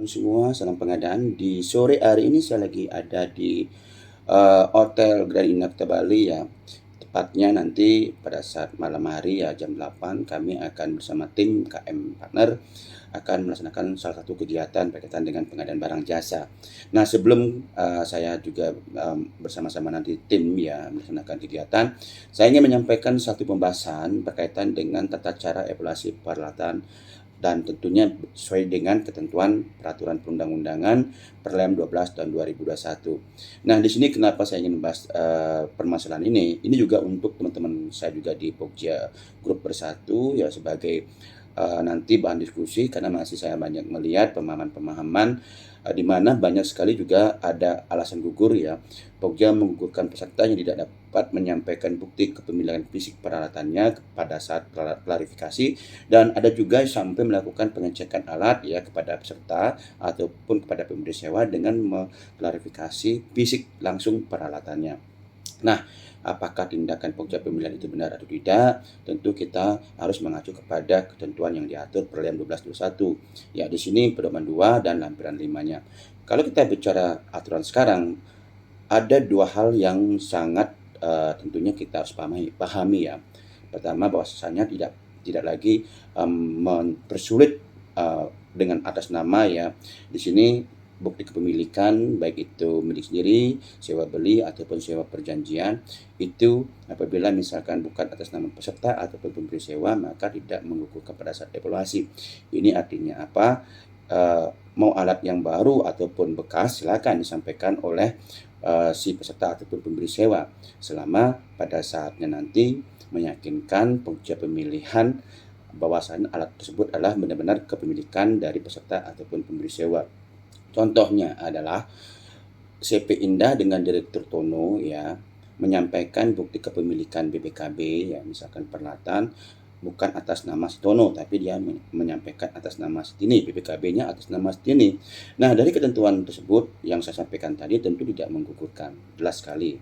Semua, salam pengadaan. Di sore hari ini saya lagi ada di, Hotel Grand Inabita Bali ya. Tepatnya nanti pada saat malam hari ya jam 8 kami akan bersama tim KM Partner akan melaksanakan salah satu kegiatan berkaitan dengan pengadaan barang jasa. Nah sebelum, saya juga, bersama-sama nanti tim ya melaksanakan kegiatan, saya ingin menyampaikan satu pembahasan berkaitan dengan tata cara evaluasi peralatan dan tentunya sesuai dengan ketentuan peraturan perundang-undangan Perlem 12 tahun 2021. Nah, di sini kenapa saya ingin membahas, permasalahan ini juga untuk teman-teman saya juga di Pokja Grup Bersatu ya sebagai, nanti bahan diskusi karena masih saya banyak melihat pemahaman-pemahaman, di mana banyak sekali juga ada alasan gugur ya. Pokja menggugurkan peserta yang tidak dapat menyampaikan bukti kepemilikan fisik peralatannya pada saat klarifikasi dan ada juga sampai melakukan pengecekan alat ya kepada peserta ataupun kepada pemberi sewa dengan mengklarifikasi fisik langsung peralatannya. Nah, apakah tindakan pokja pemilihan itu benar atau tidak? Tentu kita harus mengacu kepada ketentuan yang diatur Perlem 1221. Ya, di sini pedoman 2 dan lampiran 5-nya. Kalau kita bicara aturan sekarang, ada dua hal yang sangat tentunya kita harus pahami ya. Pertama bahwasanya tidak lagi, mempersulit, dengan atas nama ya. Di sini bukti kepemilikan baik itu milik sendiri, sewa beli ataupun sewa perjanjian, itu apabila misalkan bukan atas nama peserta ataupun pemberi sewa maka tidak menggugurkan pada saat evaluasi. Ini artinya apa? Mau alat yang baru ataupun bekas silakan disampaikan oleh, si peserta ataupun pemberi sewa, selama pada saatnya nanti meyakinkan pokja pemilihan bahwasanya alat tersebut adalah benar-benar kepemilikan dari peserta ataupun pemberi sewa. Contohnya adalah CP Indah dengan Direktur Tono ya, menyampaikan bukti kepemilikan BPKB ya, misalkan peralatan bukan atas nama si Tono, tapi dia menyampaikan atas nama si Tini, BPKB-nya atas nama si Tini. Nah, dari ketentuan tersebut yang saya sampaikan tadi tentu tidak menggugurkan, jelas sekali.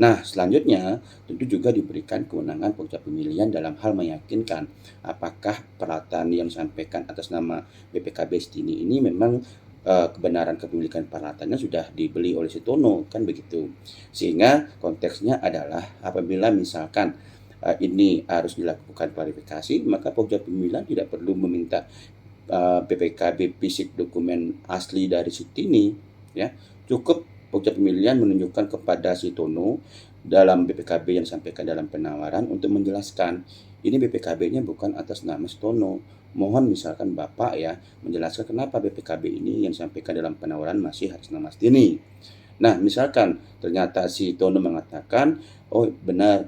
Nah, selanjutnya tentu juga diberikan kewenangan pokja pemilihan dalam hal meyakinkan apakah peralatan yang disampaikan atas nama BPKB si Tini ini memang kebenaran kepemilikan peralatannya sudah dibeli oleh si Tono, kan begitu. Sehingga konteksnya adalah apabila misalkan, ini harus dilakukan klarifikasi, maka pokja pemilihan tidak perlu meminta, BPKB fisik dokumen asli dari si Tini, ya. Cukup pokja pemilihan menunjukkan kepada si Tono dalam BPKB yang disampaikan dalam penawaran untuk menjelaskan, ini BPKB-nya bukan atas nama si Tono. Mohon misalkan Bapak ya menjelaskan kenapa BPKB ini yang disampaikan dalam penawaran masih atas nama si Tini. Nah, misalkan ternyata si Tono mengatakan, "Oh benar,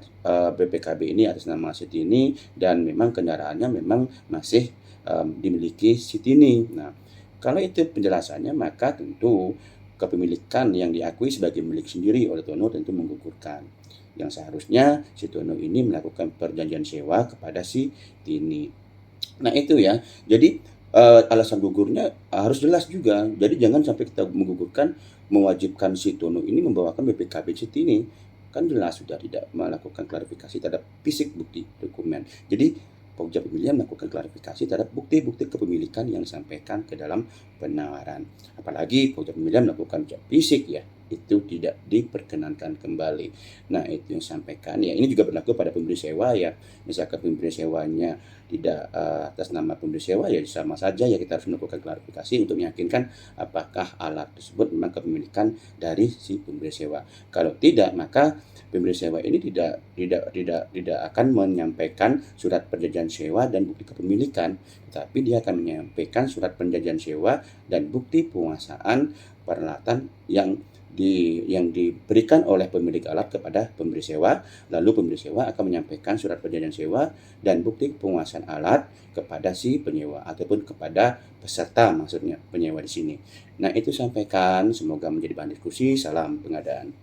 BPKB ini atas nama si Tini dan memang kendaraannya memang masih, dimiliki si Tini." Nah, kalau itu penjelasannya maka tentu kepemilikan yang diakui sebagai milik sendiri oleh Tono tentu menggugurkan. Yang seharusnya si Tono ini melakukan perjanjian sewa kepada si Tini. Nah itu ya, jadi, alasan gugurnya harus jelas juga. Jadi jangan sampai kita menggugurkan, mewajibkan si Tono ini membawakan BPKB Citi ini. Kan jelas sudah tidak melakukan klarifikasi terhadap fisik bukti dokumen. Jadi pokja pemilihan melakukan klarifikasi terhadap bukti-bukti kepemilikan yang disampaikan ke dalam penawaran. Apalagi pokja pemilihan melakukan uji fisik ya, itu tidak diperkenankan kembali. Nah itu yang disampaikan, ya ini juga berlaku pada pemberi sewa ya. Misalkan pemberi sewanya tidak, atas nama pemberi sewa ya sama saja ya kita harus melakukan klarifikasi untuk meyakinkan apakah alat tersebut memang kepemilikan dari si pemberi sewa. Kalau tidak maka pemberi sewa ini tidak akan menyampaikan surat perjanjian sewa dan bukti kepemilikan, tetapi dia akan menyampaikan surat perjanjian sewa dan bukti penguasaan peralatan yang diberikan oleh pemilik alat kepada pemberi sewa, lalu pemberi sewa akan menyampaikan surat perjanjian sewa dan bukti penguasaan alat kepada si penyewa ataupun kepada peserta maksudnya penyewa di sini. Nah, itu sampaikan, semoga menjadi bahan diskusi. Salam pengadaan.